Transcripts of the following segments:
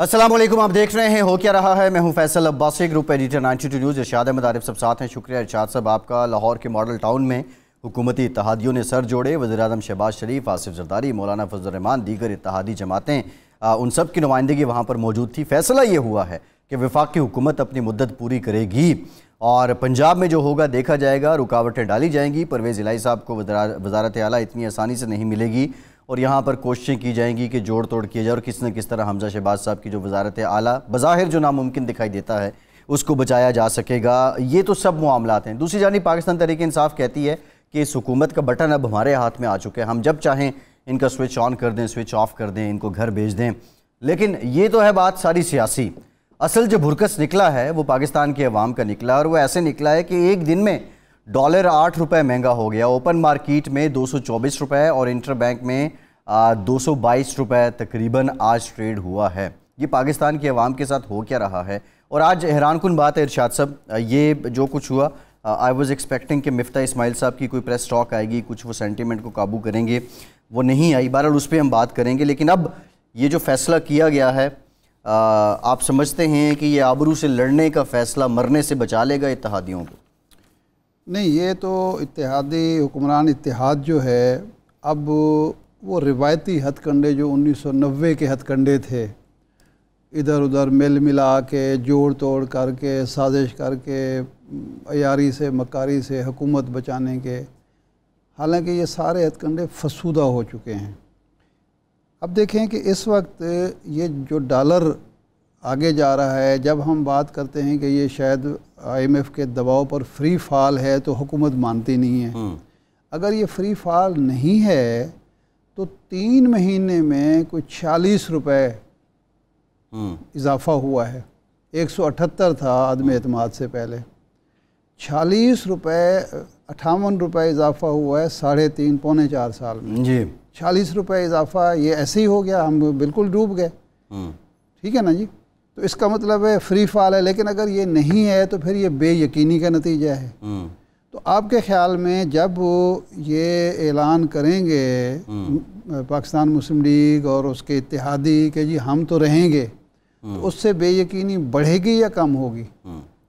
अस्सलाम वालेकुम, आप देख रहे हैं हो क्या रहा है। मैं हूं Faisal Abbasi, group editor 92 news. Irshad Ahmed Arif सब साथ हैं। शुक्रिया इरशाद साहब आपका। लाहौर के मॉडल टाउन में हुकूमती इत्तेहादियों ने सर जोड़े। वज़ीर-ए-आज़म शहबाज शरीफ, आसिफ जरदारी, मौलाना फजल रहमान, दीगर इत्तेहादी जमातें, उन सब की नुमाइंदगी वहाँ पर मौजूद थी। फैसला ये हुआ है कि वफाक की हुकूमत अपनी मुद्दत पूरी करेगी और पंजाब में जो होगा देखा जाएगा। रुकावटें डाली जाएंगी। परवेज़ इलाही साहब को वज़ारत आला इतनी आसानी से नहीं मिलेगी और यहाँ पर कोशिशें की जाएंगी कि जोड़ तोड़ किया जाए और किस न किस तरह हमजा शहबाज साहब की जो वज़ारत आला बज़ाहिर जो नामुमकिन दिखाई देता है उसको बचाया जा सकेगा। ये तो सब मामलात हैं। दूसरी जानिब पाकिस्तान तहरीक इंसाफ कहती है कि इस हुकूमत का बटन अब हमारे हाथ में आ चुका है, हम जब चाहें इनका स्विच ऑन कर दें, स्विच ऑफ कर दें, इनको घर भेज दें। लेकिन ये तो है बात सारी सियासी। असल जो भुरकस निकला है वो पाकिस्तान के अवाम का निकला और वो ऐसे निकला है कि एक दिन में डॉलर 8 रुपये महंगा हो गया। ओपन मार्केट में 224 रुपये और इंटर बैंक में 222 रुपये तकरीबन आज ट्रेड हुआ है। ये पाकिस्तान के अवाम के साथ हो क्या रहा है। और आज हैरानकुन बात है इरशाद साहब, ये जो कुछ हुआ, आई वॉज एक्सपेक्टिंग कि मिफ्ता इस्माइल साहब की कोई प्रेस टॉक आएगी, कुछ वो सेंटीमेंट को काबू करेंगे, वो नहीं आई। बहरहाल उस पर हम बात करेंगे। लेकिन अब ये जो फैसला किया गया है, आप समझते हैं कि ये आबरू से लड़ने का फैसला मरने से बचा लेगा इत्तेहादियों को? नहीं, ये तो इत्तेहादी हुक्मरान इत्तेहाद जो है, अब वो रिवायती हथकंडे जो 1990 के हथकंडे थे, इधर उधर मिल मिला के जोड़ तोड़ करके साजिश करके अयारी से मकारी से हुकूमत बचाने के, हालांकि ये सारे हथकंडे फसूदा हो चुके हैं। अब देखें कि इस वक्त ये जो डॉलर आगे जा रहा है, जब हम बात करते हैं कि ये शायद IMF के दबाव पर फ्री फॉल है तो हुकूमत मानती नहीं है। अगर ये फ्री फॉल नहीं है तो 3 महीने में कुछ 46 रुपये इजाफा हुआ है। 178 था अदम एतमाद से पहले, 46 रुपये 58 रुपये इजाफा हुआ है 3.5 पौने 4 साल में जी। 46 रुपये इजाफा ये ऐसे ही हो गया, हम बिल्कुल डूब गए। ठीक है ना जी। तो इसका मतलब है फ्री फॉल है। लेकिन अगर ये नहीं है तो फिर ये बेयकीनी का नतीजा है। तो आपके ख्याल में जब ये ऐलान करेंगे पाकिस्तान मुस्लिम लीग और उसके इत्तेहादी कि जी हम तो रहेंगे, तो उससे बेयकीनी बढ़ेगी या कम होगी?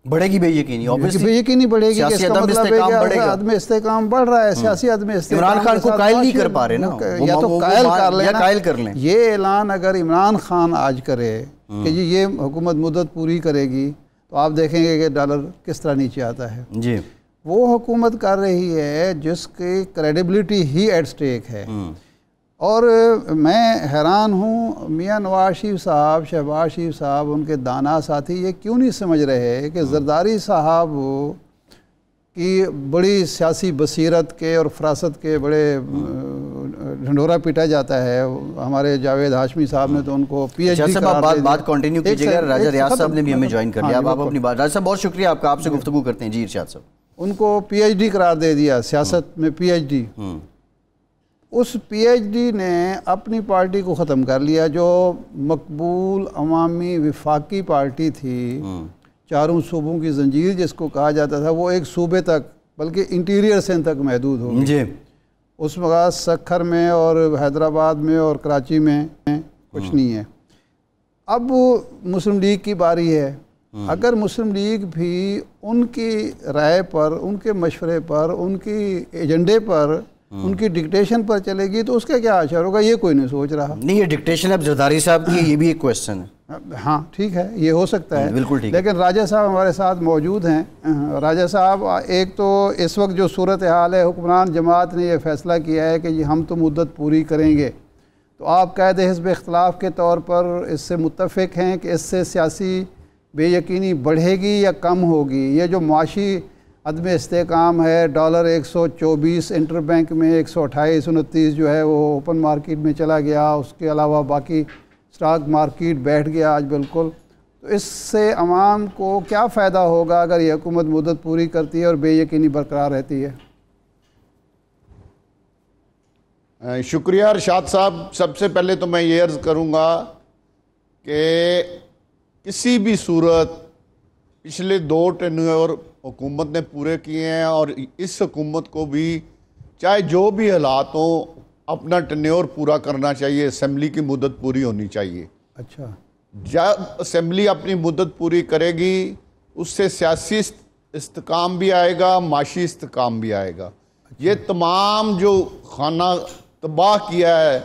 बढ़ेगी बेयकीनी, बेयकीनी बढ़ेगी। इसका मतलब है कि आदम इस्तेकाम बढ़ रहा है, सियासी आदम इस्तेकाम। इमरान खान को कायल नहीं कर पा रहे ना, या तो कायल कर लें, कायल कर लें। ये ऐलान अगर इमरान खान आज करे कि जी ये हुकूमत मुद्दत पूरी करेगी, तो आप देखेंगे कि डॉलर किस तरह नीचे आता है जी। वो हुकूमत कर रही है जिसकी क्रेडिबिलिटी ही एट स्टेक है। और मैं हैरान हूँ, मियाँ नवाज शरीफ साहब, शहबाज शरीफ साहब, उनके दाना साथी ये क्यों नहीं समझ रहे कि जरदारी साहब की बड़ी सियासी बसीरत के और फरासत के बड़े ढंढोरा पीटा जाता है। हमारे जावेद हाशमी साहब ने तो उनको PhD बात कंटिन्यू कीजिएगा। राजा रियाज साहब ने भी हमें ज्वाइन कर लिया। आप अपनी बात। राजा साहब बहुत शुक्रिया आपका, आपसे गुफ्तगू करते हैं जी। इरशाद साहब, उनको PhD करार दे दिया, सियासत में PhD। उस PhD ने अपनी पार्टी को ख़त्म कर लिया, जो मकबूल अवामी वफाकी पार्टी थी, चारों सूबों की जंजीर जिसको कहा जाता था, वो एक सूबे तक बल्कि इंटीरियर सिंध तक महदूद हो गई। उस वक्त सखर में और हैदराबाद में और कराची में कुछ नहीं है। अब मुस्लिम लीग की बारी है। अगर मुस्लिम लीग भी उनकी राय पर, उनके मशवरे पर, उनकी एजेंडे पर, उनकी डिक्टेशन पर चलेगी तो उसका क्या असर होगा, ये कोई नहीं सोच रहा। नहीं, ये डिक्टेशन अब जरदारी साहब की, ये भी एक क्वेश्चन है। हाँ ठीक है, ये हो सकता है, बिल्कुल ठीक। लेकिन राजा साहब हमारे साथ मौजूद हैं। राजा साहब, एक तो इस वक्त जो सूरत हाल है, हुक्मरान जमात ने यह फ़ैसला किया है कि जी हम तो मुद्दत पूरी करेंगे, तो आप कायद हिज़्ब इख्तिलाफ के तौर पर इससे मुत्तफ़िक हैं कि इससे सियासी बेयकीनी बढ़ेगी या कम होगी? ये जो मुआशी अदम इस्तेकाम है, डॉलर 124 इंटर बैंक में 128-129 जो है वो ओपन मार्केट में चला गया, उसके अलावा बाकी स्टॉक मार्केट बैठ गया आज बिल्कुल। तो इससे अवाम को क्या फ़ायदा होगा अगर ये हुकूमत मुद्दत पूरी करती है और बेयकीनी बरकरार रहती है? शुक्रिया इरशाद साहब। सबसे पहले तो मैं ये अर्ज़ करूँगा कि किसी भी सूरत पिछले 2 टेन्योर हुकूमत ने पूरे किए हैं और इस हुकूमत को भी चाहे जो भी हालात हों अपना टेन्योर पूरा करना चाहिए। असेंबली की मुद्दत पूरी होनी चाहिए। अच्छा, जब असेंबली अपनी मुद्दत पूरी करेगी उससे सियासी इस्तेकाम भी आएगा, माशी इस्तेकाम भी आएगा। ये तमाम जो खाना तबाह किया है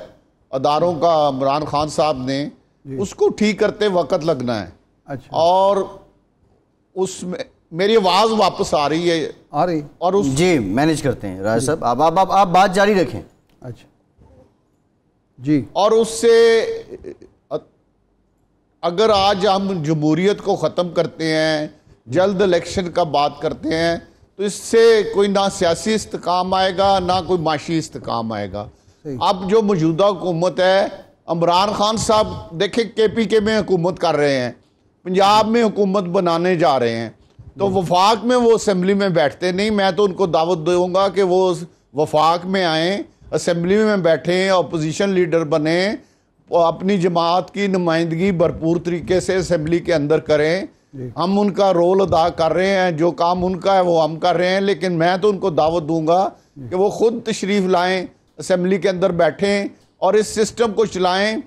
अदारों का इमरान खान साहब ने, उसको ठीक करते वक्त लगना है। अच्छा। और उसमें मेरी आवाज़ वापस आ रही है? आ रही। और उस जी मैनेज करते हैं राजा साहब, आप बात जारी रखें। अच्छा जी। और उससे अगर आज हम जमहूरियत को ख़त्म करते हैं, जल्द इलेक्शन का बात करते हैं, तो इससे कोई ना सियासी इस्तेकाम आएगा ना कोई माशी इस्तेकाम आएगा। अब जो मौजूदा हुकूमत है, इमरान खान साहब देखे KPK में हुकूमत कर रहे हैं, पंजाब में हुकूमत बनाने जा रहे हैं, तो वफाक में वो असेंबली में बैठते नहीं। मैं तो उनको दावत दूंगा कि वो वफाक में आएँ, असेंबली में बैठें, अपोजिशन लीडर बने, अपनी जमात की नुमाइंदगी भरपूर तरीके से असेंबली के अंदर करें। हम उनका रोल अदा कर रहे हैं, जो काम उनका है वो हम कर रहे हैं, लेकिन मैं तो उनको दावत दूंगा कि वो खुद तशरीफ़ लाएं, असेंबली के अंदर बैठें और इस सिस्टम को चलाएं।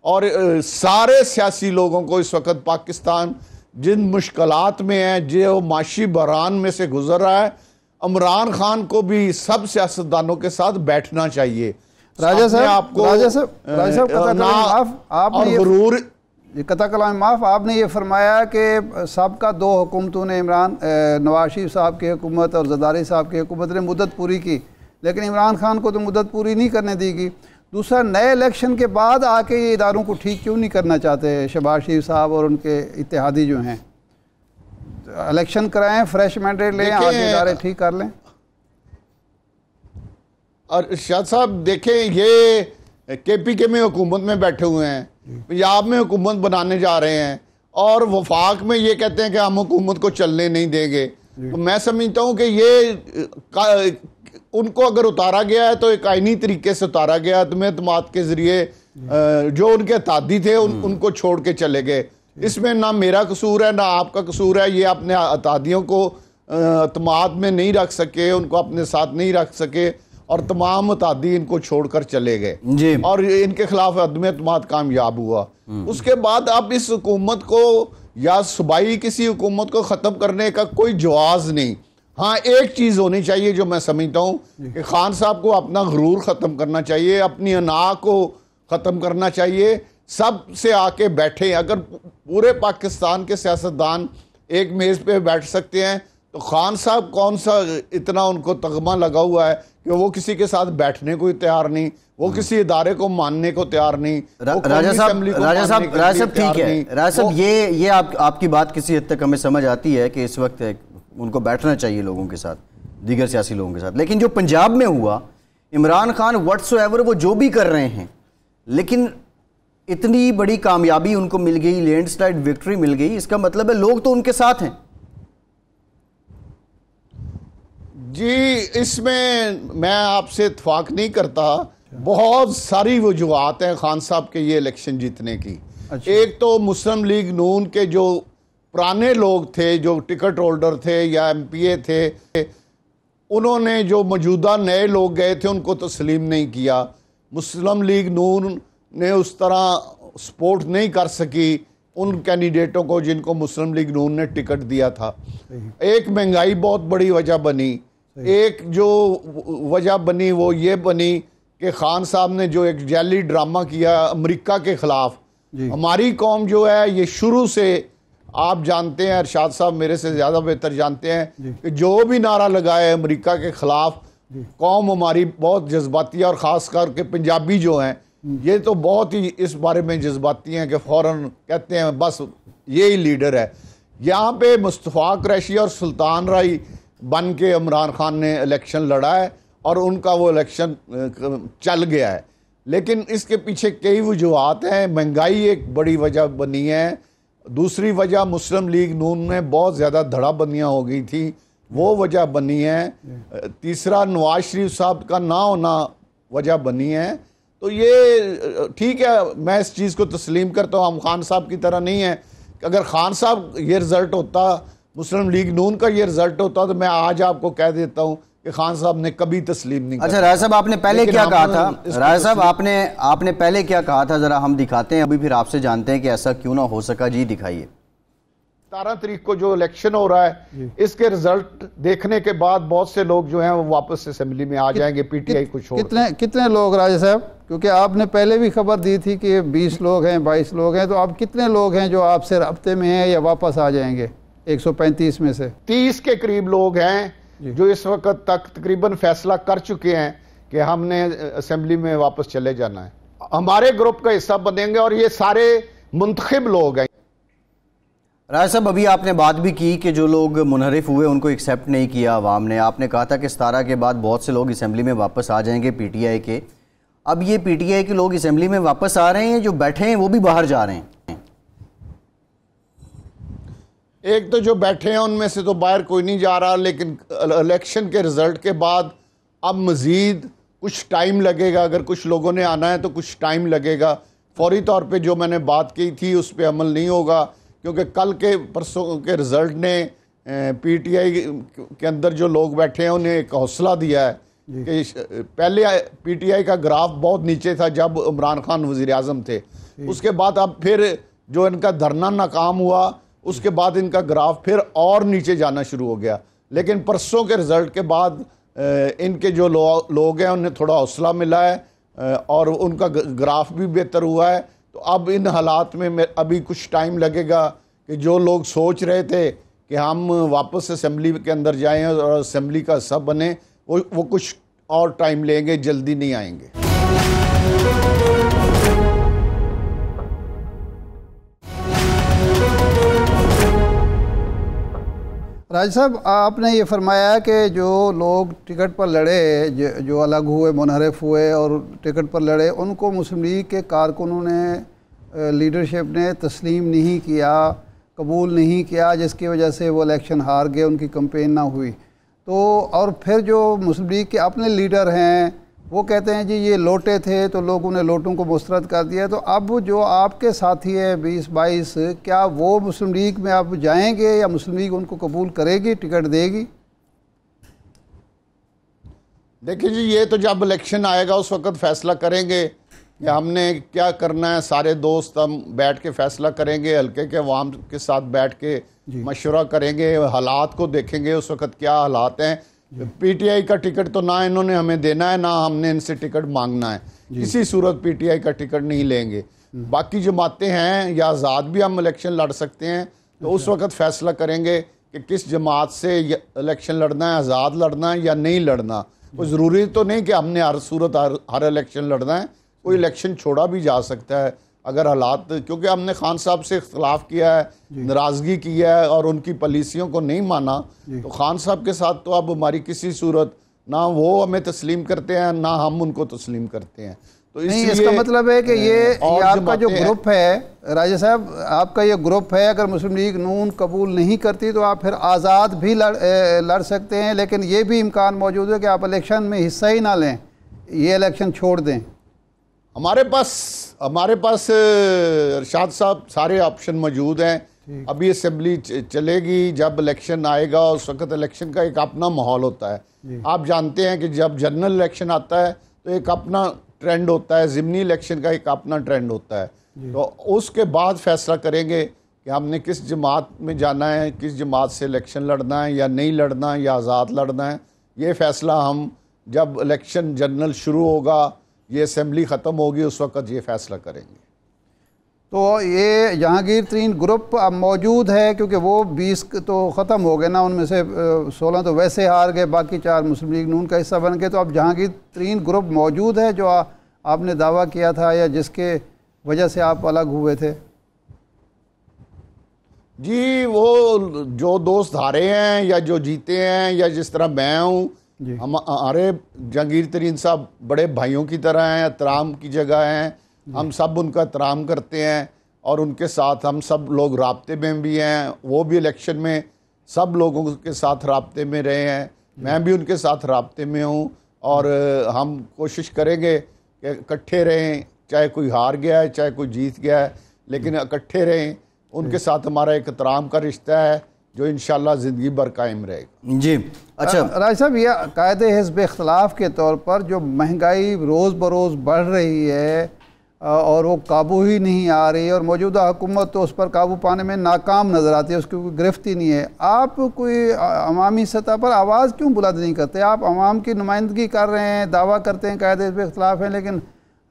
और सारे सियासी लोगों को इस वक्त पाकिस्तान जिन मुश्किलात में है, जो माशी बहरान में से गुजर रहा है, इमरान खान को भी सब सियासतदानों के साथ बैठना चाहिए। राजा साहब कता कलाम माफ़, आपने ये फरमाया कि सबका 2 हुकूमतों ने, नवाज शरीफ साहब की हुकूमत और जरदारी साहब की हुकूमत ने मुद्दत पूरी की, लेकिन इमरान खान को तो मुद्दत पूरी नहीं करने दी गई। दूसरा, नए इलेक्शन के बाद आके ये इदारों को ठीक क्यों नहीं करना चाहते शहबाज शरीफ साहब और उनके इत्तेहादी जो हैं? इलेक्शन कराएं, फ्रेश मैंडेट लें, आगे इदारे ठीक कर लें। और शाह साहब देखें, ये KPK में हुकूमत में बैठे हुए हैं, पंजाब में हुकूमत बनाने जा रहे हैं, और वफाक में ये कहते हैं कि हम हुकूमत को चलने नहीं देंगे। तो मैं समझता हूँ कि ये उनको अगर उतारा गया है तो एक आईनी तरीके से उतारा गया, एतमाद के जरिए जो उनके तादी थे उनको छोड़ के चले गए। इसमें ना मेरा कसूर है ना आपका कसूर है। ये अपने अतादियों को एतमाद में नहीं रख सके, उनको अपने साथ नहीं रख सके, और तमाम मुतादी इनको छोड़कर चले गए और इनके खिलाफ अदम एतमाद कामयाब हुआ। उसके बाद अब इस हुकूमत को या सूबाई किसी हुकूमत को ख़त्म करने का कोई जवाज़ नहीं। हाँ, एक चीज़ होनी चाहिए जो मैं समझता हूँ कि खान साहब को अपना गुरूर ख़त्म करना चाहिए, अपनी अना को ख़त्म करना चाहिए, सब से आके बैठे। अगर पूरे पाकिस्तान के सियासतदान एक मेज़ पे बैठ सकते हैं तो खान साहब कौन सा इतना उनको तगमा लगा हुआ है कि वो किसी के साथ बैठने को तैयार नहीं, वो किसी इदारे को मानने को तैयार नहीं। राजा साहब ठीक है। राजा साहब ये आपकी बात किसी हद तक हमें समझ आती है कि इस वक्त उनको बैठना चाहिए लोगों के साथ, दीगर सियासी लोगों के साथ। लेकिन जो पंजाब में हुआ, इमरान खान व्हाट्सएवर वो जो भी कर रहे हैं, लेकिन इतनी बड़ी कामयाबी उनको मिल गई, लैंडस्लाइड विक्ट्री मिल गई, इसका मतलब है लोग तो उनके साथ हैं। जी, इसमें मैं आपसे इत्फाक नहीं करता। बहुत सारी वजूहात हैं खान साहब के ये इलेक्शन जीतने की। अच्छा। एक तो मुस्लिम लीग नून के जो पुराने लोग थे, जो टिकट होल्डर थे या MPA थे, उन्होंने जो मौजूदा नए लोग गए थे उनको तस्लीम नहीं किया। मुस्लिम लीग नून ने उस तरह सपोर्ट नहीं कर सकी उन कैंडिडेटों को जिनको मुस्लिम लीग नून ने टिकट दिया था। एक महंगाई बहुत बड़ी वजह बनी। एक जो वजह बनी वो ये बनी कि खान साहब ने जो एक जैली ड्रामा किया अमेरिका के खिलाफ। हमारी कौम जो है ये शुरू से, आप जानते हैं, अरशाद साहब मेरे से ज़्यादा बेहतर जानते हैं कि जो भी नारा लगाए अमेरिका के खिलाफ, कौम हमारी बहुत जज्बाती है, और ख़ास करके पंजाबी जो हैं ये तो बहुत ही इस बारे में जज्बाती हैं कि फ़ौरन कहते हैं बस यही लीडर है। यहाँ पे मुस्तफ़ा कुरैशी और सुल्तान राय बन के इमरान खान ने इलेक्शन लड़ा है और उनका वो इलेक्शन चल गया है। लेकिन इसके पीछे कई वजूहात हैं। महंगाई एक बड़ी वजह बनी है। दूसरी वजह मुस्लिम लीग नून में बहुत ज़्यादा धड़ाबंदियाँ हो गई थी, वो वजह बनी है। तीसरा नवाज शरीफ साहब का ना होना वजह बनी है। तो ये ठीक है, मैं इस चीज़ को तस्लीम करता हूँ। हम खान साहब की तरह नहीं है। अगर खान साहब ये रिज़ल्ट होता, मुस्लिम लीग नून का ये रिज़ल्ट होता, तो मैं आज आपको कह देता हूँ कि खान साहब ने कभी तस्लीम नहीं अच्छा राय साहब, आपने पहले लेकिन क्या कहा हम था? इसको राय साहब, तस्लीम- आपने पहले क्या कहा था, जरा हम दिखाते हैं अभी, फिर आपसे जानते हैं कि ऐसा क्यों ना हो सका। जी दिखाइए। 17 तारीख को जो इलेक्शन हो रहा है, इसके रिजल्ट देखने के बाद बहुत से लोग जो हैं वो वापस असेंबली में आ जाएंगे, पीटीआई को छोड़। कितने लोग राजा साहब, क्योंकि आपने पहले भी खबर दी थी कि 20 लोग हैं, 22 लोग हैं, तो अब कितने लोग हैं जो आपसे रब्ते में हैं या वापस आ जाएंगे 135 में से? 30 के करीब लोग हैं जो इस वक्त तक तकरीबन फैसला कर चुके हैं कि हमने असेंबली में वापस चले जाना है, हमारे ग्रुप का हिस्सा बनेंगे, और ये सारे मुंतखब लोग हैं। राय साहब, अभी आपने बात भी की कि जो लोग मुनहरिफ हुए उनको एक्सेप्ट नहीं किया अवाम ने। आपने कहा था कि 17 के बाद बहुत से लोग असेंबली में वापस आ जाएंगे पीटीआई के। अब ये पीटीआई के लोग असेंबली में वापस आ रहे हैं, जो बैठे हैं वो भी बाहर जा रहे हैं? एक तो जो बैठे हैं उनमें से तो बाहर कोई नहीं जा रहा, लेकिन इलेक्शन के रिजल्ट के बाद अब मजीद कुछ टाइम लगेगा। अगर कुछ लोगों ने आना है तो कुछ टाइम लगेगा। फौरी तौर पे जो मैंने बात की थी उस पर अमल नहीं होगा, क्योंकि कल के परसों के रिजल्ट ने पीटीआई के अंदर जो लोग बैठे हैं उन्हें एक हौसला दिया है कि पहले पीटीआई का ग्राफ बहुत नीचे था जब इमरान खान वजीर आज़म थे, उसके बाद अब फिर जो इनका धरना नाकाम हुआ उसके बाद इनका ग्राफ फिर और नीचे जाना शुरू हो गया। लेकिन परसों के रिजल्ट के बाद इनके जो लोग हैं उन्हें थोड़ा हौसला मिला है और उनका ग्राफ भी बेहतर हुआ है। तो अब इन हालात में अभी कुछ टाइम लगेगा कि जो लोग सोच रहे थे कि हम वापस असेंबली के अंदर जाएं और असेंबली का हिस्सा बने, वो कुछ और टाइम लेंगे, जल्दी नहीं आएंगे। राज साहब, आपने ये फरमाया कि जो लोग टिकट पर लड़े, जो अलग हुए, मुनहरिफ हुए और टिकट पर लड़े, उनको मुस्लिम लीग के कारकुनों ने, लीडरशिप ने तस्लीम नहीं किया, कबूल नहीं किया, जिसकी वजह से वो इलेक्शन हार गए, उनकी कैंपेन ना हुई। तो और फिर जो मुस्लिम लीग के अपने लीडर हैं वो कहते हैं जी ये लोटे थे तो लोगों ने लोटों को मुस्तरद कर दिया। तो अब जो आपके साथी हैं 20-22, क्या वो मुस्लिम लीग में आप जाएंगे या मुस्लिम लीग उनको कबूल करेगी, टिकट देगी? देखिए जी, ये तो जब इलेक्शन आएगा उस वक्त फैसला करेंगे कि हमने क्या करना है। सारे दोस्त हम बैठ के फैसला करेंगे, हल्के के अवाम के साथ बैठ के मशवरा करेंगे, हालात को देखेंगे उस वक्त क्या हालात हैं। पीटीआई का टिकट तो ना इन्होंने हमें देना है, ना हमने इनसे टिकट मांगना है। किसी सूरत पीटीआई का टिकट नहीं लेंगे। बाकी जमातें हैं या आज़ाद भी हम इलेक्शन लड़ सकते हैं, तो उस वक्त फैसला करेंगे कि किस जमात से इलेक्शन लड़ना है, आज़ाद लड़ना है या नहीं लड़ना। कोई ज़रूरी तो नहीं कि हमने हर सूरत हर इलेक्शन लड़ना है, कोई इलेक्शन छोड़ा भी जा सकता है अगर हालात, क्योंकि हमने खान साहब से इख्तलाफ किया है, नाराज़गी की है और उनकी पॉलिसियों को नहीं माना, तो खान साहब के साथ तो अब हमारी किसी सूरत ना वो हमें तस्लीम करते हैं ना हम उनको तस्लीम करते हैं। तो नहीं, इसका मतलब है कि ये आपका जो ग्रुप है राजा साहब, आपका ये ग्रुप है, अगर मुस्लिम लीग नून कबूल नहीं करती तो आप फिर आज़ाद भी लड़ सकते हैं, लेकिन ये भी इम्कान मौजूद है कि आप इलेक्शन में हिस्सा ही ना लें, ये इलेक्शन छोड़ दें। हमारे पास अरशाद साहब सारे ऑप्शन मौजूद हैं। अभी असेंबली चलेगी, जब इलेक्शन आएगा उस वक्त इलेक्शन का एक अपना माहौल होता है। आप जानते हैं कि जब जनरल इलेक्शन आता है तो एक अपना ट्रेंड होता है, ज़िमनी इलेक्शन का एक अपना ट्रेंड होता है। तो उसके बाद फैसला करेंगे कि हमने किस जमात में जाना है, किस जमात से इलेक्शन लड़ना है या नहीं लड़ना या आज़ाद लड़ना है। ये फैसला हम जब इलेक्शन जनरल शुरू होगा, ये असेंबली ख़त्म होगी, उस वक्त ये फैसला करेंगे। तो ये जहांगीर तरीन ग्रुप अब मौजूद है, क्योंकि वो 20 तो ख़त्म हो गए ना, उनमें से 16 तो वैसे हार गए, बाकी 4 मुस्लिम लीग नून का हिस्सा बन गए। तो अब जहांगीर तरीन ग्रुप मौजूद है जो आपने दावा किया था या जिसके वजह से आप अलग हुए थे? जी, वो जो दोस्त हारे हैं या जो जीते हैं या जिस तरह मैं हूँ, हमारे जहांगीर तरीन साहब बड़े भाइयों की तरह हैं, एहतराम की जगह हैं, हम सब उनका एहतराम करते हैं और उनके साथ हम सब लोग राब्ते में भी हैं। वो भी इलेक्शन में सब लोगों के साथ राब्ते में रहे हैं, मैं भी उनके साथ राब्ते में हूँ और हम कोशिश करेंगे कि इकट्ठे रहें, चाहे कोई हार गया है चाहे कोई जीत गया है, लेकिन इकट्ठे रहें। उनके साथ हमारा एक एहतराम का रिश्ता है जो इंशाल्लाह ज़िंदगी भर कायम रहेगा। जी अच्छा राज साहब, ये कायदे हिज़्ब इख्तलाफ के तौर पर जो महंगाई रोज़ बरोज़ बढ़ रही है और वो काबू ही नहीं आ रही है और मौजूदा हुकूमत तो उस पर काबू पाने में नाकाम नज़र आती है, उसकी कोई गिरफ्त ही नहीं है, आप कोई अवामी सतह पर आवाज़ क्यों बुलंद नहीं करते? आप अवाम की नुमाइंदगी कर रहे हैं, दावा करते हैं कायदे हिज़्ब इख्तलाफ है, लेकिन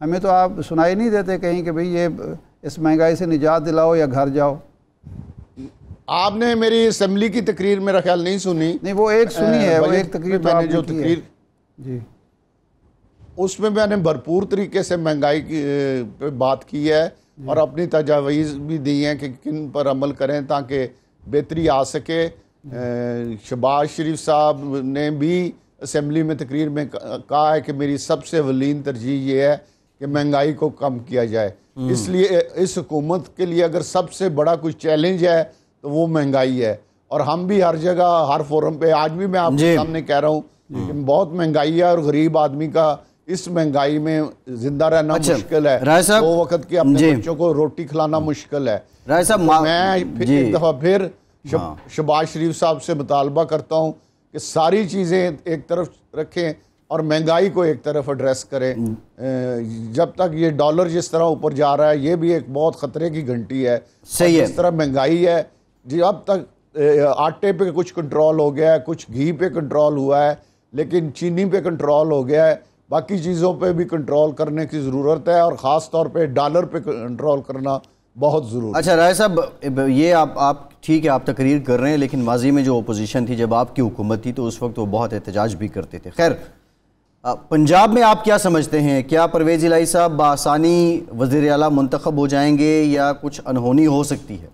हमें तो आप सुनाई नहीं देते कहीं कि भाई ये इस महंगाई से निजात दिलाओ या घर जाओ। आपने मेरी असेंबली की तकरीर मेरा ख्याल नहीं सुनी। नहीं, वो एक सुनी है, वो एक तकरीर मैंने जो तकरीर जी उसमें मैंने भरपूर तरीके से महंगाई की पे बात की है और अपनी तजावीज़ भी दी हैं कि किन पर अमल करें ताकि बेहतरी आ सके। शहबाज शरीफ साहब ने भी असेंबली में तकरीर में कहा है कि मेरी सबसे अवलीन तरजीह ये है कि महंगाई को कम किया जाए। इसलिए इस हुकूमत के लिए अगर सबसे बड़ा कोई चैलेंज है तो वो महंगाई है, और हम भी हर जगह हर फोरम पे आज भी मैं आपके सामने कह रहा हूँ कि बहुत महंगाई है और गरीब आदमी का इस महंगाई में जिंदा रहना मुश्किल है। दो वक्त के अपने बच्चों को रोटी खिलाना मुश्किल है। राय साहब, मैं एक दफ़ा फिर शहबाज शरीफ साहब से मुतालबा करता हूँ कि सारी चीज़ें एक तरफ रखें और महंगाई को एक तरफ एड्रेस करें। जब तक ये डॉलर जिस तरह ऊपर जा रहा है, ये भी एक बहुत ख़तरे की घंटी है। सही है। जिस तरह महंगाई है, जब तक आटे पे कुछ कंट्रोल हो गया है, कुछ घी पे कंट्रोल हुआ है, लेकिन चीनी पे कंट्रोल हो गया है, बाकी चीज़ों पे भी कंट्रोल करने की ज़रूरत है और ख़ास तौर पे डॉलर पे कंट्रोल करना बहुत ज़रूरी है। अच्छा राय साहब, ये आप ठीक है, आप तकरीर कर रहे हैं, लेकिन माजी में जो अपोजिशन थी, जब आपकी हुकूमत थी तो उस वक्त वो बहुत एहतजाज भी करते थे। खैर, पंजाब में आप क्या समझते हैं, क्या परवेज़ इलाही साहब बासानी वज़ीर आला मुंतखब हो जाएंगे या कुछ अनहोनी हो सकती है?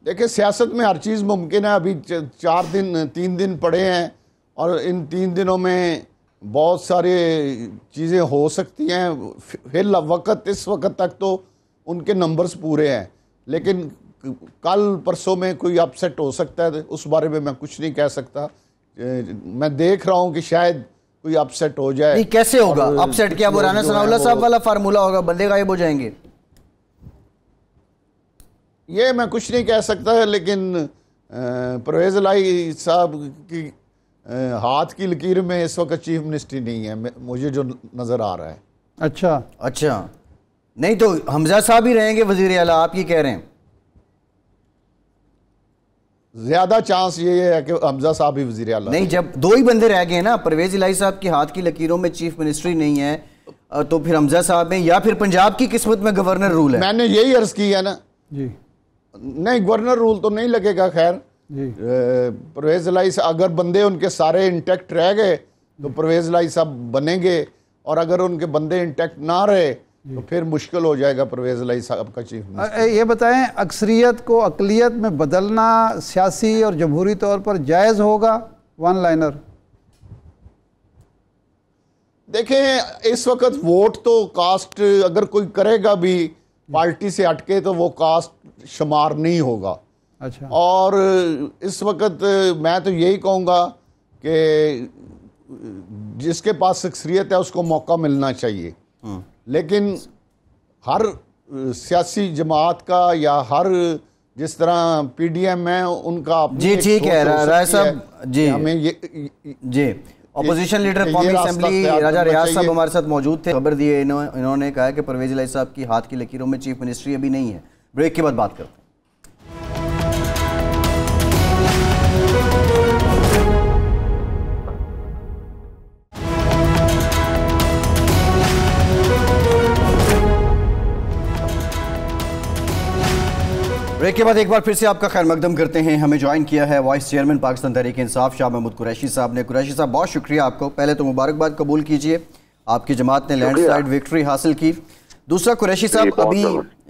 देखिए, सियासत में हर चीज़ मुमकिन है। अभी 3 दिन पड़े हैं और इन 3 दिनों में बहुत सारी चीज़ें हो सकती हैं। फिर इस वक्त तक तो उनके नंबर्स पूरे हैं, लेकिन कल परसों में कोई अपसेट हो सकता है, उस बारे में मैं कुछ नहीं कह सकता। मैं देख रहा हूं कि शायद कोई अपसेट हो जाए। नहीं, कैसे होगा अपसेट? क्या वो राना सनाउल्लाह साहब वाला फार्मूला होगा, बंदे गायब हो जाएंगे? ये मैं कुछ नहीं कह सकता, लेकिन परवेज़ इलाही साहब की हाथ की लकीर में इस वक्त चीफ मिनिस्ट्री नहीं है, मुझे जो नज़र आ रहा है। अच्छा, नहीं तो हमजा साहब ही रहेंगे वज़ीर आला, आप ये कह रहे हैं? ज्यादा चांस ये है कि हमजा साहब ही वज़ीर आला। नहीं, जब 2 ही बंदे रह गए ना, परवेज़ इलाही साहब की हाथ की लकीरों में चीफ मिनिस्ट्री नहीं है, तो फिर हमजा साहब हैं या फिर पंजाब की किस्मत में गवर्नर रूल है। मैंने यही अर्ज किया ना जी। नहीं, गवर्नर रूल तो नहीं लगेगा। खैर, परवेज़ इलाही साहब अगर बंदे उनके सारे इंटैक्ट रह गए तो परवेज़ इलाही साहब बनेंगे, और अगर उनके बंदे इंटैक्ट ना रहे तो फिर मुश्किल हो जाएगा परवेज़ इलाही साहब का चीफ मिनिस्टर। ये बताएं, अक्सरियत को अक़लियत में बदलना सियासी और जमहूरी तौर पर जायज़ होगा? One liner. देखें, इस वक्त वोट तो कास्ट अगर कोई करेगा भी पार्टी से हटके तो वो कास्ट शुमार नहीं होगा। अच्छा। और इस वक्त मैं तो यही कहूँगा कि जिसके पास शख्सियत है उसको मौका मिलना चाहिए, लेकिन हर सियासी जमात का या हर जिस तरह पीडीएम है उनका जी ठीक है राय साहब जी, हमें जी अपोजिशन लीडर कौमी असेंबली राजा रियाज साहब हमारे साथ मौजूद थे। खबर दी है इन्होंने कहा कि परवेज़ इलाही साहब की हाथ की लकीरों में चीफ मिनिस्ट्री अभी नहीं है। ब्रेक के बाद बात करते हैं। ब्रेक के बाद एक बार फिर से आपका खैर मकदम करते हैं। हमें ज्वाइन किया है वाइस चेयरमैन पाकिस्तान तहरीक इंसाफ शाह महमूद कुरैशी साहब ने। कुरैशी साहब, बहुत शुक्रिया आपको। पहले तो मुबारकबाद कबूल कीजिए, आपकी जमात ने लैंडस्लाइड विक्ट्री हासिल की। दूसरा, कुरैशी साहब, अभी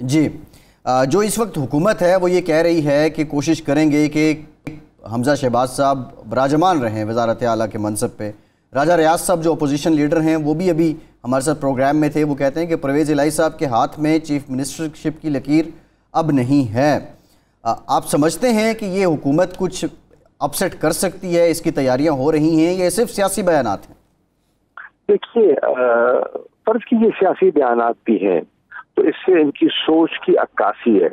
जी जो इस वक्त हुकूमत है वो ये कह रही है कि कोशिश करेंगे कि हमजा शहबाज साहब बराजमान रहें वज़ारत आला के मनसब पे। राजा रियाज साहब जो अपोजिशन लीडर हैं वो भी अभी हमारे साथ प्रोग्राम में थे, वो कहते हैं कि परवेज़ इलाही साहब के हाथ में चीफ मिनिस्टरशिप की लकीर अब नहीं है। आप समझते हैं कि ये हुकूमत कुछ अपसेट कर सकती है, इसकी तैयारियां हो रही हैं, ये सिर्फ सियासी बयानात हैं? देखिए, फर्ज कीजिए सियासी बयानात भी हैं तो इससे इनकी सोच की अक्कासी है।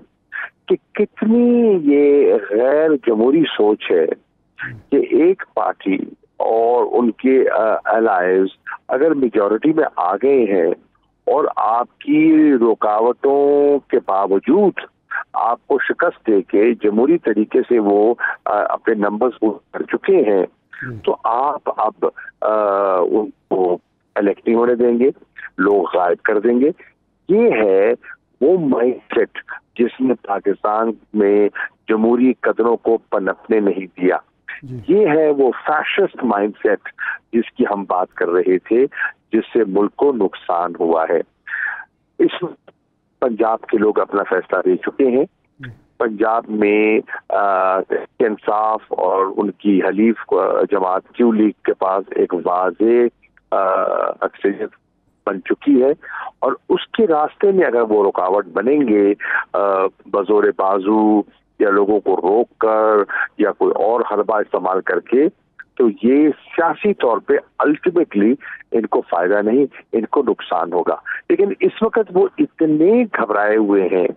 कि कितनी ये गैर जमहूरी सोच है कि एक पार्टी और उनके अलायंस अगर मेजॉरिटी में आ गए हैं और आपकी रुकावटों के बावजूद आपको शिकस्त दे के जमहूरी तरीके से वो अपने नंबर्स पूरे कर चुके हैं, तो आप अब उनको इलेक्ट नहीं होने देंगे, लोग गायब कर देंगे। ये है वो माइंडसेट जिसने पाकिस्तान में जमहूरी कदरों को पनपने नहीं दिया। ये है वो फैशिस्ट माइंडसेट जिसकी हम बात कर रहे थे, जिससे मुल्क को नुकसान हुआ है। इस पंजाब के लोग अपना फैसला दे चुके हैं। पंजाब में इंसाफ और उनकी हलीफ जमात क्यू लीग के पास एक वाज़ेह अक्सरियत बन चुकी है, और उसके रास्ते में अगर वो रुकावट बनेंगे बजोरे बाजू या लोगों को रोक कर या कोई और हरबा इस्तेमाल करके, तो ये सियासी तौर पे अल्टीमेटली इनको फायदा नहीं, इनको नुकसान होगा। लेकिन इस वक्त वो इतने घबराए हुए हैं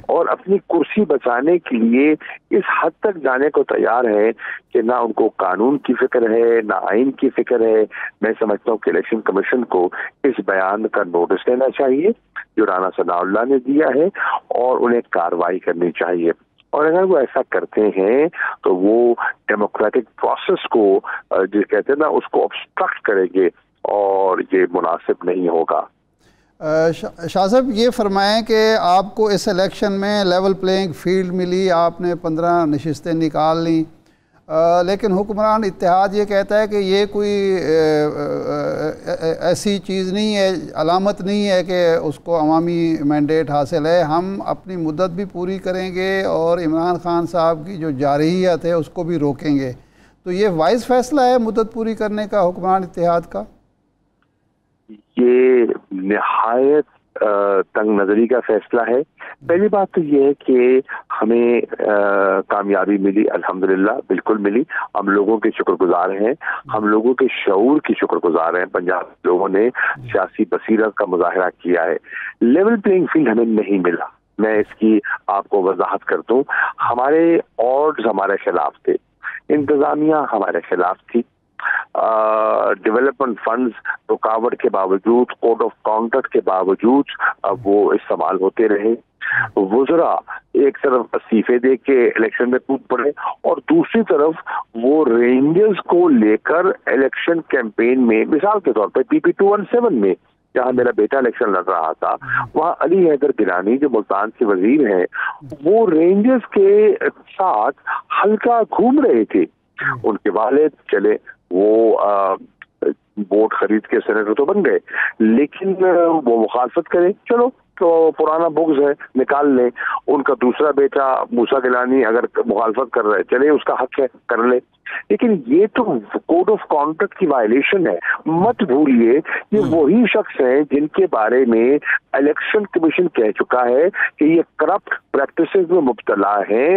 और अपनी कुर्सी बचाने के लिए इस हद तक जाने को तैयार है कि ना उनको कानून की फिक्र है, ना आइन की फिक्र है। मैं समझता हूँ कि इलेक्शन कमीशन को इस बयान का नोटिस लेना चाहिए जो राना सनाउल्लाह ने दिया है, और उन्हें कार्रवाई करनी चाहिए। और अगर वो ऐसा करते हैं तो वो डेमोक्रेटिक प्रोसेस को जो कहते हैं ना, उसको ऑब्स्ट्रक्ट करेंगे, और ये मुनासिब नहीं होगा। शाह साहब, ये फरमाएं कि आपको इस इलेक्शन में लेवल प्लेइंग फील्ड मिली, आपने 15 नशिस्तें निकाल ली, लेकिन हुक्मरान इत्तेहाद ये कहता है कि ये कोई ऐसी चीज़ नहीं है, अलामत नहीं है कि उसको अवामी मैंडेट हासिल है। हम अपनी मुद्दत भी पूरी करेंगे और इमरान खान साहब की जो जारहियत है उसको भी रोकेंगे। तो ये वाइज फैसला है मुद्दत पूरी करने का हुक्मरान इत्तेहाद का? ये निहायत तंग नजरी का फैसला है। पहली बात तो ये है कि हमें कामयाबी मिली, अल्हम्दुलिल्लाह, बिल्कुल मिली। हम लोगों के शुक्रगुजार हैं, हम लोगों के शऊर की शुक्रगुजार हैं। पंजाब के लोगों ने सियासी बसीरत का मुजाहरा किया है। लेवल प्लेइंग फील्ड हमें नहीं मिला, मैं इसकी आपको वजाहत कर दूं। हमारे ऑर्ड्स हमारे खिलाफ थे, इंतजामिया हमारे खिलाफ थी, डेवलपमेंट फंड्स रुकावट के बावजूद, कोड ऑफ कॉन्डक्ट के बावजूद वो इस्तेमाल होते रहे। वुज़रा एक तरफ इस्तीफे दे के इलेक्शन में कूद पड़े, और दूसरी तरफ वो रेंजर्स को लेकर इलेक्शन कैंपेन में, मिसाल के तौर पर PP 217 में जहां मेरा बेटा इलेक्शन लड़ रहा था, वहां अली हैदर गिलानी जो मुल्तान के वजीर हैं, वो रेंजर्स के साथ हल्का घूम रहे थे। उनके वालिद चले, वो वोट खरीद के सेनेटर तो बन गए, लेकिन वो मुखालफत करें, चलो तो पुराना बुग्ज है, निकाल लें। उनका दूसरा बेटा मूसा गिलानी अगर मुखालफत कर रहे, चले, उसका हक है, कर ले। लेकिन ये तो कोड ऑफ कॉन्डक्ट की वायलेशन है। मत भूलिए ये वही शख्स हैं जिनके बारे में इलेक्शन कमीशन कह चुका है कि ये करप्ट प्रैक्टिसेस में मुब्तला हैं।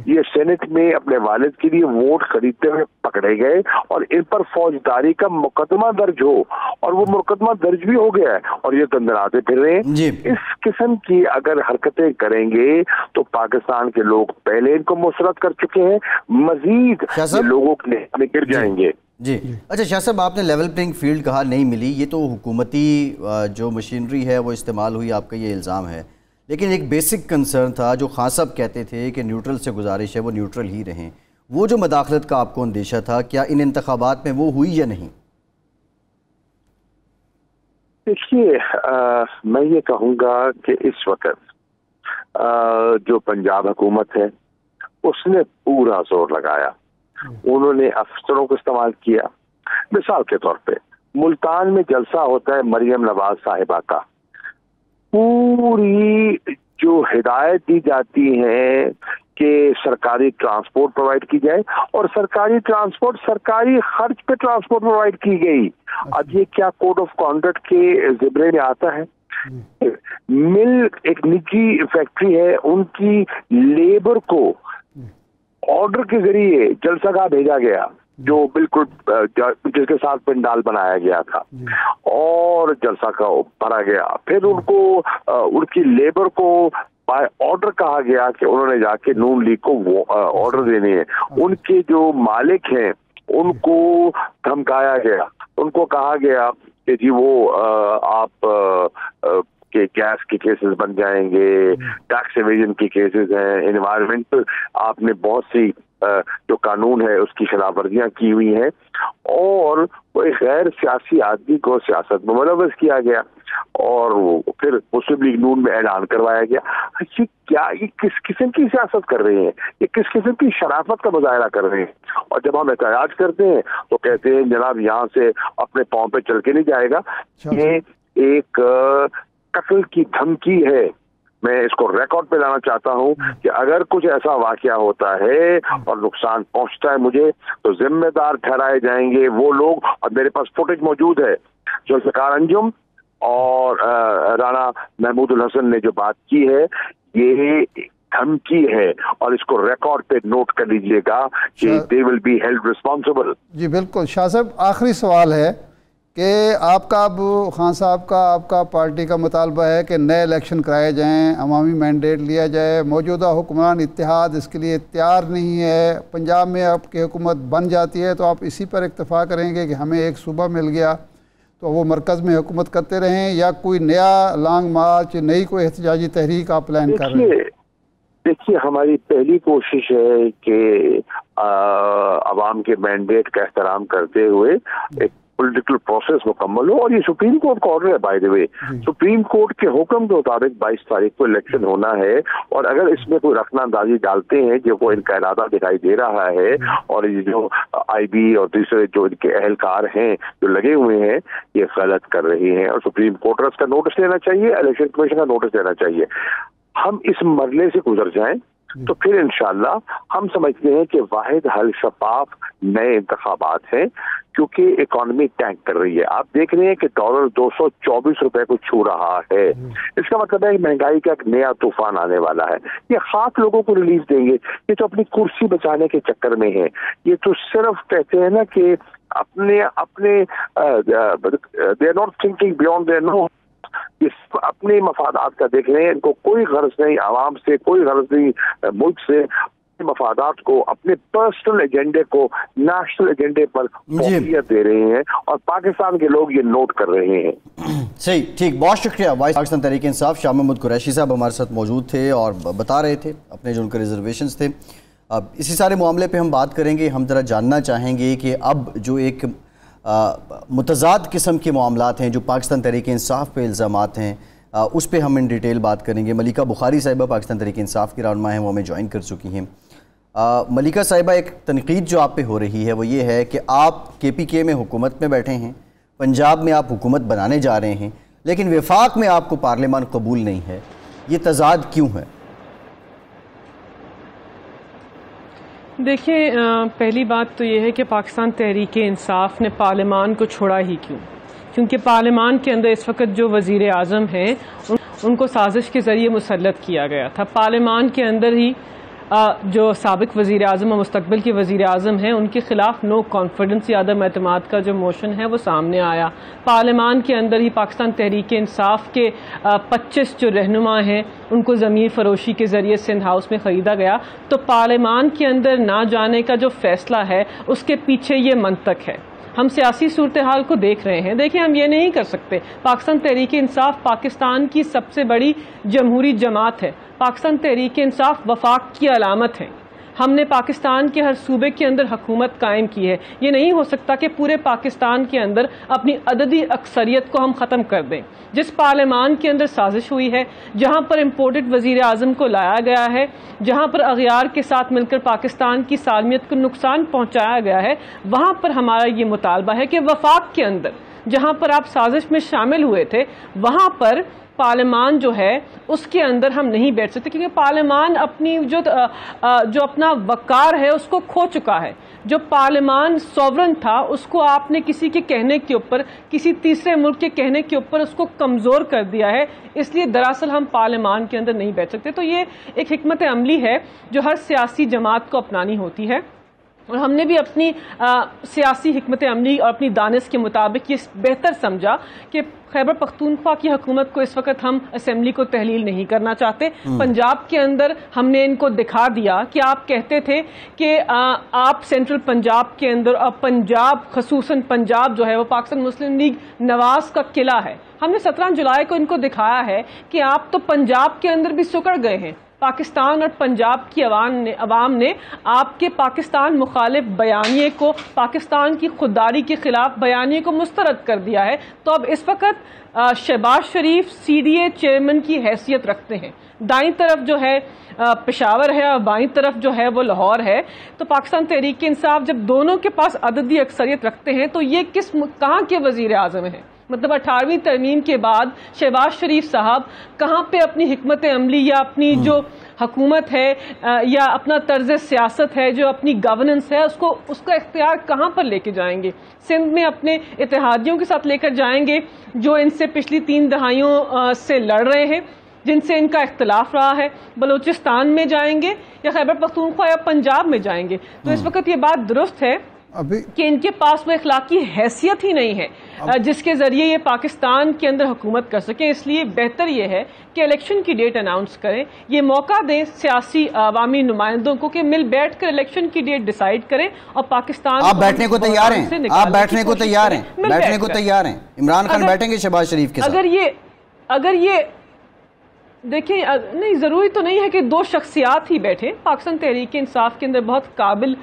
ये सेनेट में अपने वालिद के लिए वोट खरीदते हुए पकड़े गए और इन पर फौजदारी का मुकदमा दर्ज हो, और वो मुकदमा दर्ज भी हो गया है, और ये दंदनाते फिर रहे हैं। इस किस्म की अगर हरकतें करेंगे तो पाकिस्तान के लोग पहले इनको मुसरत कर चुके हैं, मजीद लोगों के गिर जाएंगे। जी अच्छा शाह साहब, आपने लेवल प्लेइंग फील्ड कहा नहीं मिली, ये तो हुकूमती जो मशीनरी है वो इस्तेमाल हुई, आपका ये इल्ज़ाम है। लेकिन एक बेसिक कंसर्न था जो खान साहब कहते थे कि न्यूट्रल से गुजारिश है वो न्यूट्रल ही रहें, वो जो मदाखलत का आपको अंदेशा था, क्या इन इंतखाबात में वो हुई या नहीं? देखिए, मैं ये कहूँगा कि इस वक्त जो पंजाब हुकूमत है उसने पूरा जोर लगाया, उन्होंने अफसरों को इस्तेमाल किया। मिसाल के तौर पे मुल्तान में जलसा होता है मरियम नवाज साहिबा का, पूरी जो हिदायत दी जाती है कि सरकारी ट्रांसपोर्ट प्रोवाइड की जाए, और सरकारी ट्रांसपोर्ट सरकारी खर्च पे ट्रांसपोर्ट प्रोवाइड की गई। अब ये क्या कोड ऑफ कॉन्डक्ट के जिम्मे में आता है? मिल एक निजी फैक्ट्री है, उनकी लेबर को ऑर्डर के जरिए जलसागाह भेजा गया, जो बिल्कुल जिसके साथ पंडाल बनाया गया था, और जलसा का भरा गया। फिर उनको उनकी लेबर को बाय ऑर्डर कहा गया कि उन्होंने जाके नून लीग को वो ऑर्डर देने हैं। उनके जो मालिक हैं उनको धमकाया गया, उनको कहा गया कि जी वो आप के गैस के केसेस बन जाएंगे, टैक्स एवेजन के केसेस हैं, एनवायरमेंटल आपने बहुत सी जो कानून है उसकी खिलाफवर्जियां की हुई हैं, और वो एक गैर सियासी आदमी को सियासत में मुलव्वस किया गया और फिर मुस्लिम लीग नून में ऐलान करवाया गया। ये क्या, ये किस किस्म की सियासत कर रहे हैं, ये किस किस्म की शराफत का मुजाहरा कर रहे हैं। और जब हम एहतजाज करते हैं तो कहते हैं जनाब यहाँ से अपने पाँव पे चल के नहीं जाएगा, ये एक कत्ल की धमकी है। मैं इसको रिकॉर्ड पे लाना चाहता हूं कि अगर कुछ ऐसा वाकया होता है और नुकसान पहुंचता है मुझे, तो जिम्मेदार ठहराए जाएंगे वो लोग। और मेरे पास फुटेज मौजूद है, जुल्फ़िकार अंजुम और राणा महमूदुल हसन ने जो बात की है, ये धमकी है और इसको रिकॉर्ड पे नोट कर लीजिएगा कि they will be held responsible. जी बिल्कुल। शाह साहब, आखिरी सवाल है कि आपका, अब खान साहब का, आपका पार्टी का मुतालबा है कि नए इलेक्शन कराए जाएं, अवामी मैंडेट लिया जाए। मौजूदा हुक्मरान इत्तेहाद इसके लिए तैयार नहीं है। पंजाब में आपकी हुकूमत बन जाती है तो आप इसी पर इक्तफा करेंगे कि हमें एक सूबा मिल गया तो वो मरकज़ में हुकूमत करते रहें, या कोई नया लॉन्ग मार्च, नई कोई एहतजाजी तहरीक आप प्लान कर रहे हैं? देखिए, हमारी पहली कोशिश है कि अवाम के मैंडेट का एहतराम करते हुए एक पॉलिटिकल प्रोसेस मुकम्मल हो। और ये सुप्रीम कोर्ट का ऑर्डर है, by the way. Supreme court के हुक्म के मुताबिक 22 तारीख को इलेक्शन होना है, और अगर इसमें कोई रखनांदाजी डालते हैं जो को इनका इरादा दिखाई दे रहा है, और ये जो IB और दूसरे जो इनके अहलकार हैं जो लगे हुए हैं, ये गलत कर रहे हैं, और सुप्रीम कोर्ट का इसका नोटिस लेना चाहिए, इलेक्शन कमीशन का नोटिस लेना चाहिए। हम इस मरले से गुजर जाएं तो फिर इंशाल्लाह हम समझते हैं कि वाहिद हल शफाफ नए इंतखाबात हैं, क्योंकि इकोनॉमी टैंक कर रही है। आप देख रहे हैं कि डॉलर 224 रुपए को छू रहा है। इसका मतलब है महंगाई का एक नया तूफान आने वाला है। ये खास लोगों को रिलीफ देंगे, ये तो अपनी कुर्सी बचाने के चक्कर में है। ये तो सिर्फ कहते हैं ना कि अपने they are not thinking beyond there no, इस अपने मफादात का देख रहे हैं। इनको कोई गर्ज नहीं आवाम से, कोई गर्ज नहीं मुल्क से, मफादात को, अपने पर्सनल एजेंडे को नेशनल एजेंडे पर फौकियत दे रहे हैं, और पाकिस्तान के लोग ये नोट कर रहे हैं। सही, ठीक, बहुत शुक्रिया। वाइस पाकिस्तान तहरीक इंसाफ शाह महमूद कुरैशी साहब हमारे साथ मौजूद थे और बता रहे थे अपने जो उनके रिजर्वेशंस थे। अब इसी सारे मामले पे हम बात करेंगे। हम ज़रा जानना चाहेंगे कि अब जो एक मुतज़ाद किस्म के मामलात हैं जो पाकिस्तान तहरीक इंसाफ पे इल्ज़ामात हैं, उस पर हम इन डिटेल बात करेंगे। मलिका बुखारी साहिबा पाकिस्तान तहरीक इंसाफ की रहनुमा हैं, वो हमें ज्वाइन कर चुकी हैं। मलिका साहिबा, एक तनकीद जो आप पे हो रही है वो ये है कि आप KPK में हुकूमत में बैठे हैं, पंजाब में आप हुकूमत बनाने जा रहे हैं, लेकिन वफाक में आपको पार्लियामान कबूल नहीं है। ये तजाद क्यों है? देखिए, पहली बात तो ये है कि पाकिस्तान तहरीक इंसाफ ने पार्लियामान को छोड़ा ही क्यों? क्योंकि पार्लियामान के अंदर इस वक्त जो वज़ीर आज़म हैं उनको साजिश के ज़रिए मुसल्लत किया गया था। पार्लियामान के अंदर ही जो साबिक वज़ीर आज़म और मुस्तकबिल के वज़ीर आज़म हैं उनके खिलाफ नो कॉन्फिडेंस या अदम एतमाद का जो मोशन है वो सामने आया। पार्लियामान के अंदर ही पाकिस्तान तहरीक इंसाफ के 25 जो रहनुमा हैं उनको ज़मीर फरोशी के ज़रिए सिंध हाउस में ख़रीदा गया। तो पार्लियामान के अंदर ना जाने का जो फ़ैसला है उसके पीछे ये मंतक है। हम सियासी सूरत हाल को देख रहे हैं। देखिए, हम ये नहीं कर सकते। पाकिस्तान तहरीक इंसाफ पाकिस्तान की सबसे बड़ी जमहूरी जमात है। पाकिस्तान तहरीक इंसाफ वफाक की अलामत है। हमने पाकिस्तान के हर सूबे के अंदर हुकूमत कायम की है। ये नहीं हो सकता कि पूरे पाकिस्तान के अंदर अपनी अददी अक्सरियत को हम ख़त्म कर दें। जिस पार्लियामान के अंदर साजिश हुई है, जहाँ पर इम्पोर्टेड वज़ीर आज़म को लाया गया है, जहाँ पर अग़यार के साथ मिलकर पाकिस्तान की सालमियत को नुकसान पहुँचाया गया है, वहाँ पर हमारा ये मुतालबा है कि वफाक के अंदर जहाँ पर आप साजिश में शामिल हुए थे वहाँ पर पार्लियामान जो है उसके अंदर हम नहीं बैठ सकते, क्योंकि पार्लियामान अपनी जो अपना वक़ार है उसको खो चुका है। जो पार्लियामान सॉवरन था उसको आपने किसी के कहने के ऊपर, किसी तीसरे मुल्क के कहने के ऊपर उसको कमज़ोर कर दिया है। इसलिए दरअसल हम पार्लियामान के अंदर नहीं बैठ सकते। तो ये एक हिकमत अमली है जो हर सियासी जमात को अपनानी होती है। और हमने भी अपनी सियासी हिकमत अमली और अपनी दानिश के मुताबिक ये बेहतर समझा कि खैबर पख्तूनख्वा की हुकूमत को इस वक्त हम असेंबली को तहलील नहीं करना चाहते। पंजाब के अंदर हमने इनको दिखा दिया कि आप कहते थे कि आप सेंट्रल पंजाब के अंदर, और पंजाब खसूसन पंजाब जो है वो पाकिस्तान मुस्लिम लीग नवाज का किला है। हमने 17 जुलाई को इनको दिखाया है कि आप तो पंजाब के अंदर भी सुकड़ गए हैं। पाकिस्तान और पंजाब की अवाम ने आपके पाकिस्तान मुखालिफ बयानिए को, पाकिस्तान की खुददारी के खिलाफ बयानिए को मुस्तरद कर दिया है। तो अब इस वक्त शहबाज शरीफ CDA चेयरमैन की हैसियत रखते हैं। दाईं तरफ जो है पेशावर है और बाईं तरफ जो है वो लाहौर है। तो पाकिस्तान तहरीक इंसाफ जब दोनों के पास अददी अक्सरियत रखते हैं तो ये कहाँ के वजीर आजम हैं? मतलब 18वीं तरमीम के बाद शहबाज शरीफ साहब कहाँ पे अपनी हिकमत अमली या अपनी जो हुकूमत है या अपना तर्ज सियासत है, जो अपनी गवर्नेंस है, उसका इख्तियार कहाँ पर लेके जाएंगे? सिंध में अपने इत्तेहादियों के साथ लेकर जाएंगे जो इनसे पिछली 3 दहाइयों से लड़ रहे हैं, जिनसे इनका इख्तलाफ रहा है? बलूचिस्तान में जाएंगे या खैबर पख्तूनख्वा या पंजाब में जाएंगे? तो इस वक्त ये बात दुरुस्त है अभी कि इनके पास वो इखलाकी हैसियत ही नहीं है जिसके जरिए ये पाकिस्तान के अंदर हुकूमत कर सकें। इसलिए बेहतर ये है कि इलेक्शन की डेट अनाउंस करें, ये मौका दें सियासी अवामी नुमाइंदों को कि मिल बैठकर इलेक्शन की डेट डिसाइड करें और पाकिस्तान आप बैठने को तैयार हैं? आप बैठने को तैयार हैं? बैठने को तैयार हैं? इमरान खान बैठेंगे शहबाज शरीफ के साथ? अगर ये देखिए, नहीं, ज़रूरी तो नहीं है कि 2 शख्सियात ही बैठे। पाकिस्तान तहरीक इंसाफ के अंदर बहुत काबिल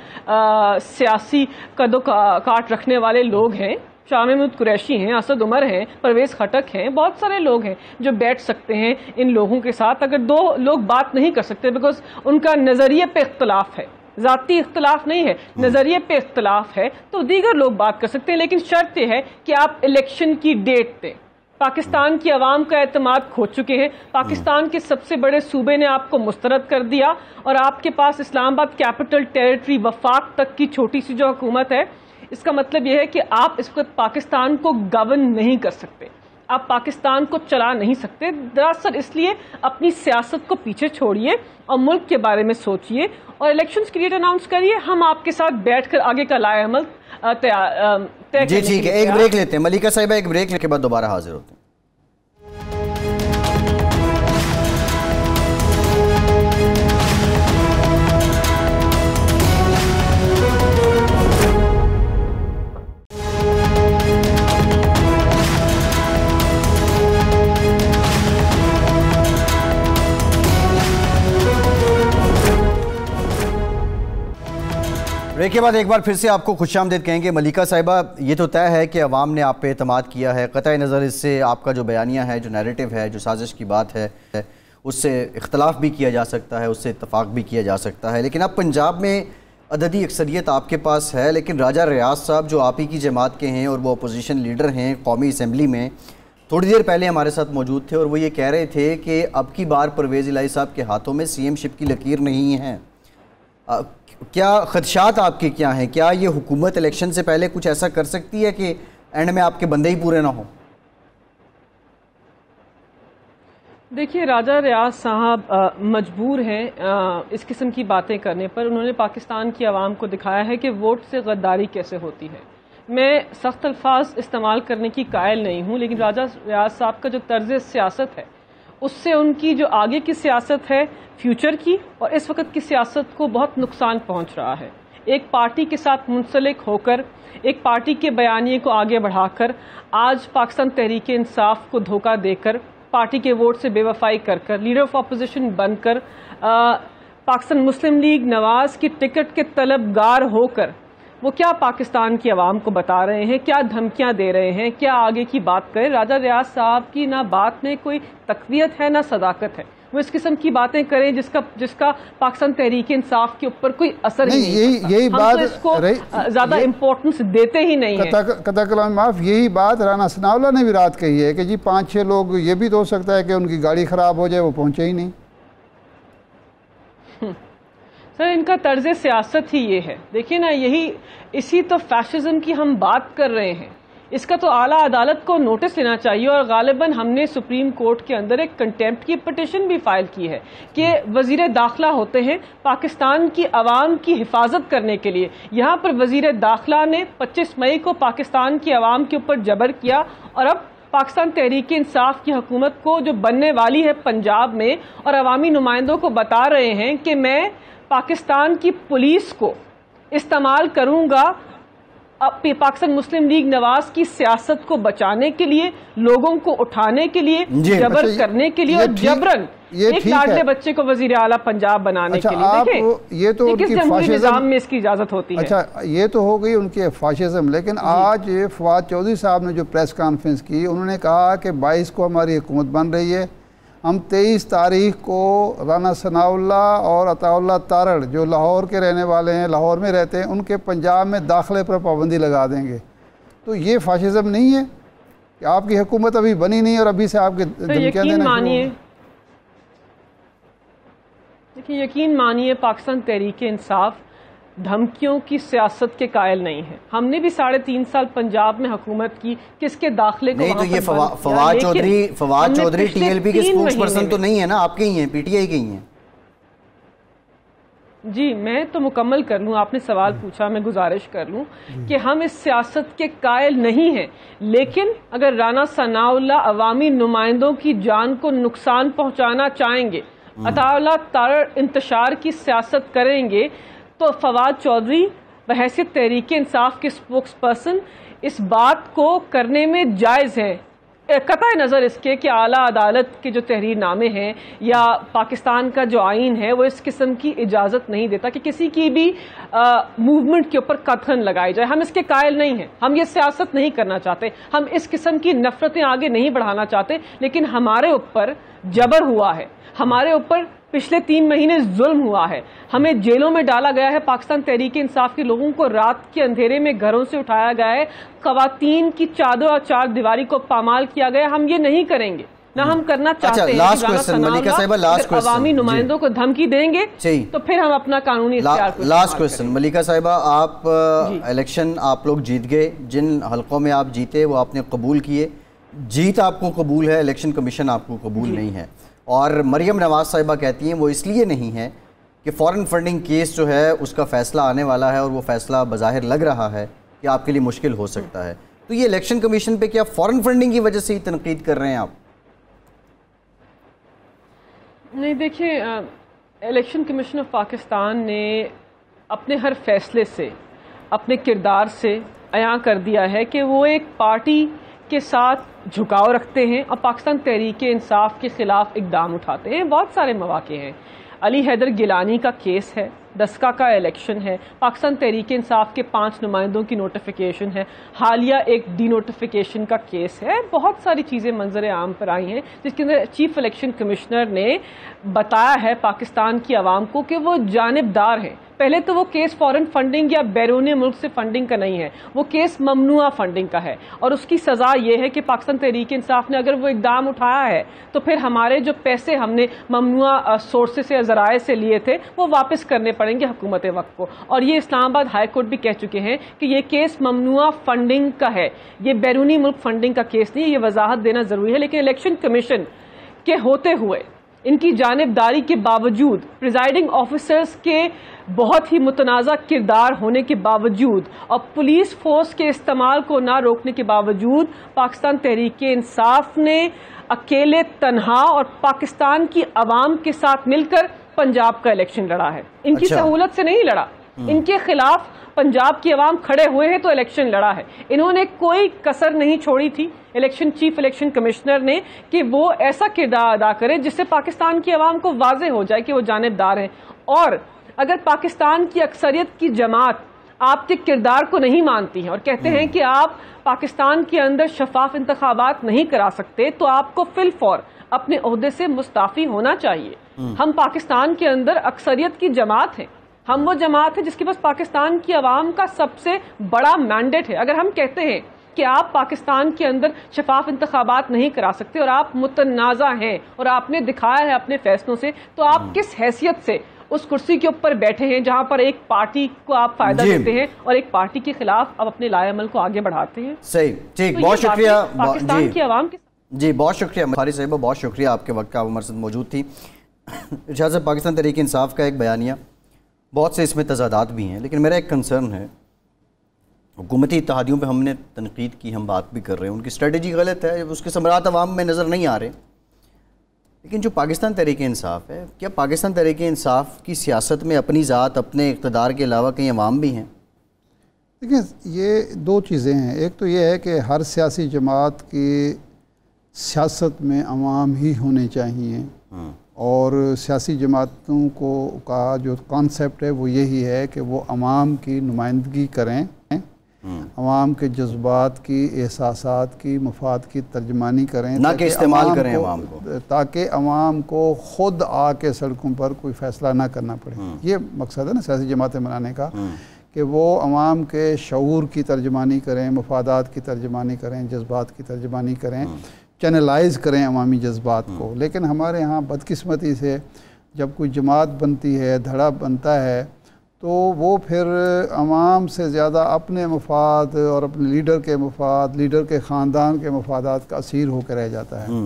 सियासी कदो काट रखने वाले लोग हैं। शाह महमूद कुरैशी हैं, असद उमर हैं, परवेज़ खटक हैं, बहुत सारे लोग हैं जो बैठ सकते हैं इन लोगों के साथ। अगर 2 लोग बात नहीं कर सकते बिकॉज उनका नज़रिए पे इख्तलाफ है, ज़ाती इख्तलाफ नहीं है, नज़रिए पे इख्तलाफ है, तो दीगर लोग बात कर सकते हैं। लेकिन शर्त यह है कि आप इलेक्शन की डेट दें। पाकिस्तान की आवाम का एतमाद खो चुके हैं। पाकिस्तान के सबसे बड़े सूबे ने आपको मुस्तरद कर दिया और आपके पास इस्लामाबाद कैपिटल टेरिटरी वफाक तक की छोटी सी जो हुकूमत है। इसका मतलब यह है कि आप इस वक्त पाकिस्तान को गवर्न नहीं कर सकते, आप पाकिस्तान को चला नहीं सकते। दरअसल इसलिए अपनी सियासत को पीछे छोड़िए और मुल्क के बारे में सोचिए और इलेक्शंस की डेट अनाउंस करिए। हम आपके साथ बैठकर आगे का लाए अमल तय जी ठीक है, एक ब्रेक लेते हैं मलिका साहिबा, एक ब्रेक के बाद दोबारा हाजिर होते हैं। ब्रेक के बाद एक बार फिर से आपको खुशामदीद कहेंगे। मलिका साहिबा, ये तो तय है कि अवाम ने आप पे एतमाद किया है, क़तई नज़र इससे आपका जो बयानिया है, जो नैरेटिव है, जो साजिश की बात है, उससे इख्तलाफ भी किया जा सकता है, उससे इत्तफाक भी किया जा सकता है। लेकिन अब पंजाब में अददी अक्सरियत आपके पास है, लेकिन राजा रियाज साहब जो आप ही की जमात के हैं और वो अपोजिशन लीडर हैं कौमी असम्बली में, थोड़ी देर पहले हमारे साथ मौजूद थे और वो ये कह रहे थे कि अब की बार परवेज़ इलाही साहब के हाथों में CM शिप की लकीर नहीं है। क्या खदशात आपके क्या हैं? क्या ये हुकूमत इलेक्शन से पहले कुछ ऐसा कर सकती है कि एंड में आपके बंदे ही पूरे ना हो? देखिए, राजा रियाज साहब मजबूर हैं इस किस्म की बातें करने पर। उन्होंने पाकिस्तान की आवाम को दिखाया है कि वोट से गद्दारी कैसे होती है। मैं सख्त अल्फाज इस्तेमाल करने की कायल नहीं हूँ, लेकिन राजा रियाज साहब का जो तर्ज सियासत है उससे उनकी जो आगे की सियासत है फ्यूचर की और इस वक्त की सियासत को बहुत नुकसान पहुंच रहा है। एक पार्टी के साथ मुंसलिक होकर, एक पार्टी के बयानिए को आगे बढ़ाकर, आज पाकिस्तान तहरीक इंसाफ को धोखा देकर, पार्टी के वोट से बेवफाई कर लीडर ऑफ अपोजिशन बनकर, पाकिस्तान मुस्लिम लीग नवाज की टिकट के तलबगार होकर वो क्या पाकिस्तान की आवाम को बता रहे हैं, क्या धमकियां दे रहे हैं, क्या आगे की बात करें। राजा रियाज साहब की ना बात में कोई तकवियत है ना सदाकत है। वो इस किस्म की बातें करें जिसका पाकिस्तान तहरीक इंसाफ के ऊपर कोई असर नहीं, यही बात तो इसको ज्यादा इम्पोर्टेंस देते ही नहीं है। कता कलाम माफ, यही बात राना सनाउल्लाह ने भी रात कही है कि जी 5-6 लोग, ये भी तो हो सकता है कि उनकी गाड़ी खराब हो जाए, वो पहुंचे ही नहीं। सर, इनका तर्ज सियासत ही ये है। देखिए ना, इसी तो फैशिज्म की हम बात कर रहे हैं, इसका तो आला अदालत को नोटिस लेना चाहिए। और गालिबन हमने सुप्रीम कोर्ट के अंदर एक कंटेम्प्ट की पिटिशन भी फाइल की है कि वजीर दाखिला होते हैं पाकिस्तान की आवाम की हिफाजत करने के लिए। यहाँ पर वजीर दाखिला ने 25 मई को पाकिस्तान की आवाम के ऊपर जबर किया और अब पाकिस्तान तहरीक इंसाफ की हुकूमत को जो बनने वाली है पंजाब में, और अवामी नुमाइंदों को बता रहे हैं कि मैं पाकिस्तान की पुलिस को इस्तेमाल करूंगा पाकिस्तान मुस्लिम लीग नवाज की सियासत को बचाने के लिए, लोगों को उठाने के लिए, जबर करने के लिए, और जबरन एक लाडले बच्चे को वजीर आला पंजाब बनाने के लिए। देखिए ये तो किस जमहूरी निज़ाम में इसकी इजाजत होती है। अच्छा, ये तो हो गई उनकी फाशिज्म। लेकिन आज फवाद चौधरी साहब ने जो प्रेस कॉन्फ्रेंस की, उन्होंने कहा कि 22 को हमारी हुकूमत बन रही है, हम 23 तारीख को राना सनाउल्लाह और अताउल्लाह तारड़ जो लाहौर के रहने वाले हैं, लाहौर में रहते हैं, उनके पंजाब में दाखिले पर पाबंदी लगा देंगे। तो ये फाशिज्म नहीं है कि आपकी हुकूमत अभी बनी नहीं और अभी से आपके धमकियां देना मानिए। देखिए, यकीन मानिए पाकिस्तान तहरीक इंसाफ धमकियों की सियासत के कायल नहीं है। हमने भी 3.5 साल पंजाब में हुकूमत की, किसके दाखिले को नहीं, तो ये फवाद चौधरी टीएलपी के स्पोक्सपर्सन तो नहीं है ना, आपके ही हैं, पीटीआई के ही हैं। जी, मैं तो मुकम्मल कर लूँ, आपने सवाल पूछा, मैं गुजारिश कर लूँ कि हम इस सियासत के कायल नहीं हैं। लेकिन अगर राना सनाउल्लाह अवामी नुमाइंदों की जान को नुकसान पहुँचाना चाहेंगे, अताउल्लाह तारड़ इंतशार की सियासत करेंगे, तो फवाद चौधरी बहैसियत तहरीक इंसाफ के स्पोक्स पर्सन इस बात को करने में जायज़ है, कतई नज़र इसके कि आला अदालत के जो तहरीरनामे हैं या पाकिस्तान का जो आइन है वो इस किस्म की इजाज़त नहीं देता कि किसी की भी मूवमेंट के ऊपर कथन लगाई जाए। हम इसके कायल नहीं हैं, हम ये सियासत नहीं करना चाहते, हम इस किस्म की नफरतें आगे नहीं बढ़ाना चाहते। लेकिन हमारे ऊपर जबर हुआ है, हमारे ऊपर पिछले 3 महीने जुल्म हुआ है, हमें जेलों में डाला गया है, पाकिस्तान तहरीक इंसाफ के लोगों को रात के अंधेरे में घरों से उठाया गया है, खवातीन की चादर और चार दीवारी को पामाल किया गया। हम ये नहीं करेंगे, ना हम करना चाहते हैं। लास्ट क्वेश्चन मलिका साहिबा, लास्ट क्वेश्चन, अवामी नुमाइंदों को धमकी देंगे तो फिर हम अपना कानूनी लास्ट क्वेश्चन मलिका साहिबा, आप इलेक्शन आप लोग जीत गए, जिन हलकों में आप जीते वो आपने कबूल किए, जीत आपको कबूल है, इलेक्शन कमीशन आपको कबूल नहीं है। और मरियम नवाज साहिबा कहती हैं वो इसलिए नहीं है कि फ़ॉरेन फंडिंग केस जो है उसका फ़ैसला आने वाला है और वो फ़ैसला बज़ाहिर लग रहा है कि आपके लिए मुश्किल हो सकता है। तो ये इलेक्शन कमीशन पे क्या फ़ॉरेन फंडिंग की वजह से ही तनकीद कर रहे हैं आप? नहीं, देखिए, इलेक्शन कमीशन ऑफ पाकिस्तान ने अपने हर फैसले से, अपने किरदार से अयां कर दिया है कि वो एक पार्टी के साथ झुकाव रखते हैं और पाकिस्तान तहरीक इंसाफ के खिलाफ इकदाम उठाते हैं। बहुत सारे मौके हैं, अली हैदर गिलानी का केस है, दस्का का इलेक्शन है, पाकिस्तान तहरीक इंसाफ के 5 नुमाइंदों की नोटिफिकेशन है, हालिया एक डी नोटिफिकेशन का केस है, बहुत सारी चीज़ें मंजर आम पर आई हैं जिसके अंदर चीफ इलेक्शन कमिश्नर ने बताया है पाकिस्तान की आवाम को कि वो जानिबदार हैं। पहले तो वो केस फॉरेन फंडिंग या बैरून मुल्क से फंडिंग का नहीं है, वो केस ममनुआ फंडिंग का है और उसकी सज़ा ये है कि पाकिस्तान तहरीक इंसाफ ने अगर वो इकदाम उठाया है तो फिर हमारे जो पैसे हमने ममनुआ सोर्सेस या ज़राए से लिए थे वो वापस करने पड़ेंगे हुकूमत वक्त को। और ये इस्लामाबाद हाई कोर्ट भी कह चुके हैं कि ये केस ममनुआ फंडिंग का है, ये बैरूनी मुल्क फंडिंग का केस नहीं है, ये वजाहत देना ज़रूरी है। लेकिन इलेक्शन कमीशन के होते हुए, इनकी जानिबदारी के बावजूद, प्रिजाइडिंग ऑफिसर्स के बहुत ही मुतनाज़ा किरदार होने के बावजूद और पुलिस फोर्स के इस्तेमाल को ना रोकने के बावजूद पाकिस्तान तहरीक इंसाफ ने अकेले तन्हा और पाकिस्तान की आवाम के साथ मिलकर पंजाब का इलेक्शन लड़ा है। इनकी सहूलत से नहीं लड़ा, इनके खिलाफ पंजाब की आवाम खड़े हुए हैं तो इलेक्शन लड़ा है। इन्होंने कोई कसर नहीं छोड़ी थी चीफ इलेक्शन कमिश्नर ने कि वो ऐसा किरदार अदा करे जिससे पाकिस्तान की आवाम को वाजे हो जाए कि वो जानिबदार हैं। और अगर पाकिस्तान की अक्सरियत की जमात आपके किरदार को नहीं मानती है और कहते हैं कि आप पाकिस्तान के अंदर शफाफ इंतखाबात नहीं करा सकते, तो आपको फिलफौर अपने ओहदे से मुस्ताफी होना चाहिए। हम पाकिस्तान के अंदर अक्सरियत की जमात हैं, हम वो जमात है जिसके पास पाकिस्तान की आवाम का सबसे बड़ा मैंडेट है। अगर हम कहते हैं कि आप पाकिस्तान के अंदर शफाफ इंतखाबात नहीं करा सकते और आप मुतनाज़ा हैं और आपने दिखाया है अपने फैसलों से, तो आप किस हैसियत से उस कुर्सी के ऊपर बैठे हैं जहां पर एक पार्टी को आप फायदा देते हैं और एक पार्टी के खिलाफ आप अपने लाएअमल को आगे बढ़ाते हैं। सही, ठीक, तो बहुत शुक्रिया पाकिस्तान की आवाम के जी, बहुत शुक्रिया फारी साहिबा, बहुत शुक्रिया, आपके वक्त का हमारे साथ मौजूद थी। इरशाद साहब, पाकिस्तान तहरीक इंसाफ का एक बयानिया, बहुत से इसमें तजादात भी हैं, लेकिन मेरा एक कंसर्न है, हुकूमती इत्तेहादियों पे हमने तनकीद की, हम बात भी कर रहे हैं, उनकी स्ट्रेटजी गलत है, उसके समरात अवाम में नज़र नहीं आ रहे। लेकिन जो पाकिस्तान तहरीक इंसाफ है, क्या पाकिस्तान तहरीक इंसाफ की सियासत में अपनी ज़ात, अपने इक़्तिदार के अलावा कई अवाम भी हैं? देखिए, ये दो चीज़ें हैं। एक तो ये है कि हर सियासी जमात की सियासत में अवाम ही होने चाहिए, और सियासी जमातों को का जो कॉन्सेप्ट है वो यही है कि वो अवाम की नुमाइंदगी करें, अवाम के जज्बात की, एहसासात की, मफाद की तर्जमानी करें, ना कि इस्तेमाल करें अवाम को, ताकि अवाम को ख़ुद आके सड़कों पर कोई फ़ैसला ना करना पड़े। ये मकसद है ना सियासी जमातें बनाने का, कि वो अवाम के शऊर की तर्जमानी करें, मफादात की तर्जमानी करें, जज्बात की तर्जमानी करें, चैनलाइज करें अवामी जज्बात को। लेकिन हमारे यहाँ बदकिस्मती से जब कोई जमात बनती है, धड़ा बनता है, तो वो फिर अवाम से ज़्यादा अपने मफाद और अपने लीडर के मफाद, लीडर के ख़ानदान के मफादात का असीर होकर रह जाता है।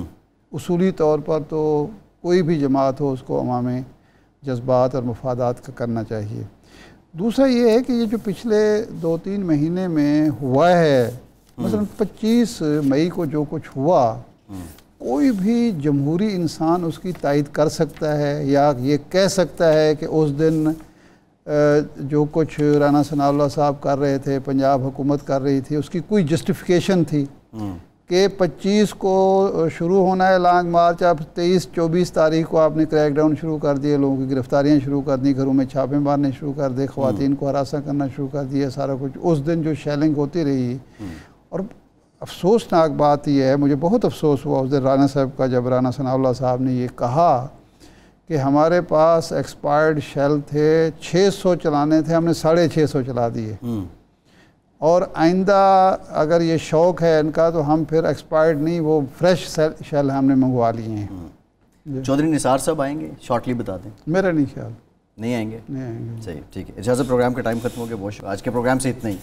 उसूली तौर पर तो कोई भी जमात हो, उसको अवामी जज्बात और मफादात का करना चाहिए। दूसरा ये है कि ये जो पिछले 2-3 महीने में हुआ है, मसलन 25 मई को जो कुछ हुआ, कोई भी जमहूरी इंसान उसकी तायद कर सकता है या ये कह सकता है कि उस दिन जो कुछ राना सनाउल्लाह साहब कर रहे थे, पंजाब हुकूमत कर रही थी, उसकी कोई जस्टिफिकेशन थी कि 25 को शुरू होना है लॉन्ग मार्च, अब 23-24 तारीख को आपने क्रैकडाउन शुरू कर दिए, लोगों की गिरफ्तारियां शुरू कर दी, घरों में छापे मारने शुरू कर दिए, ख़वातीन को हरासा करना शुरू कर दिया, सारा कुछ। उस दिन जो शेलिंग होती रही, और अफसोसनाक बात यह है, मुझे बहुत अफसोस हुआ उस दिन राना साहब का, जब राना सनाउल्लाह साहब ने ये कहा कि हमारे पास एक्सपायर्ड शेल थे, 600 चलाने थे, हमने 650 चला दिए, और आइंदा अगर ये शौक़ है इनका तो हम फिर एक्सपायर्ड नहीं, वो फ्रेश शेल हमने मंगवा लिए हैं। चौधरी निसार साहब आएंगे, शॉर्टली बता दें। मेरा नहीं ख्याल, नहीं आएंगे। नहीं आएंगे। सही, ठीक है। इजाज़त, प्रोग्राम का टाइम खत्म हो गया। बहुत आज के प्रोग्राम से इतना ही।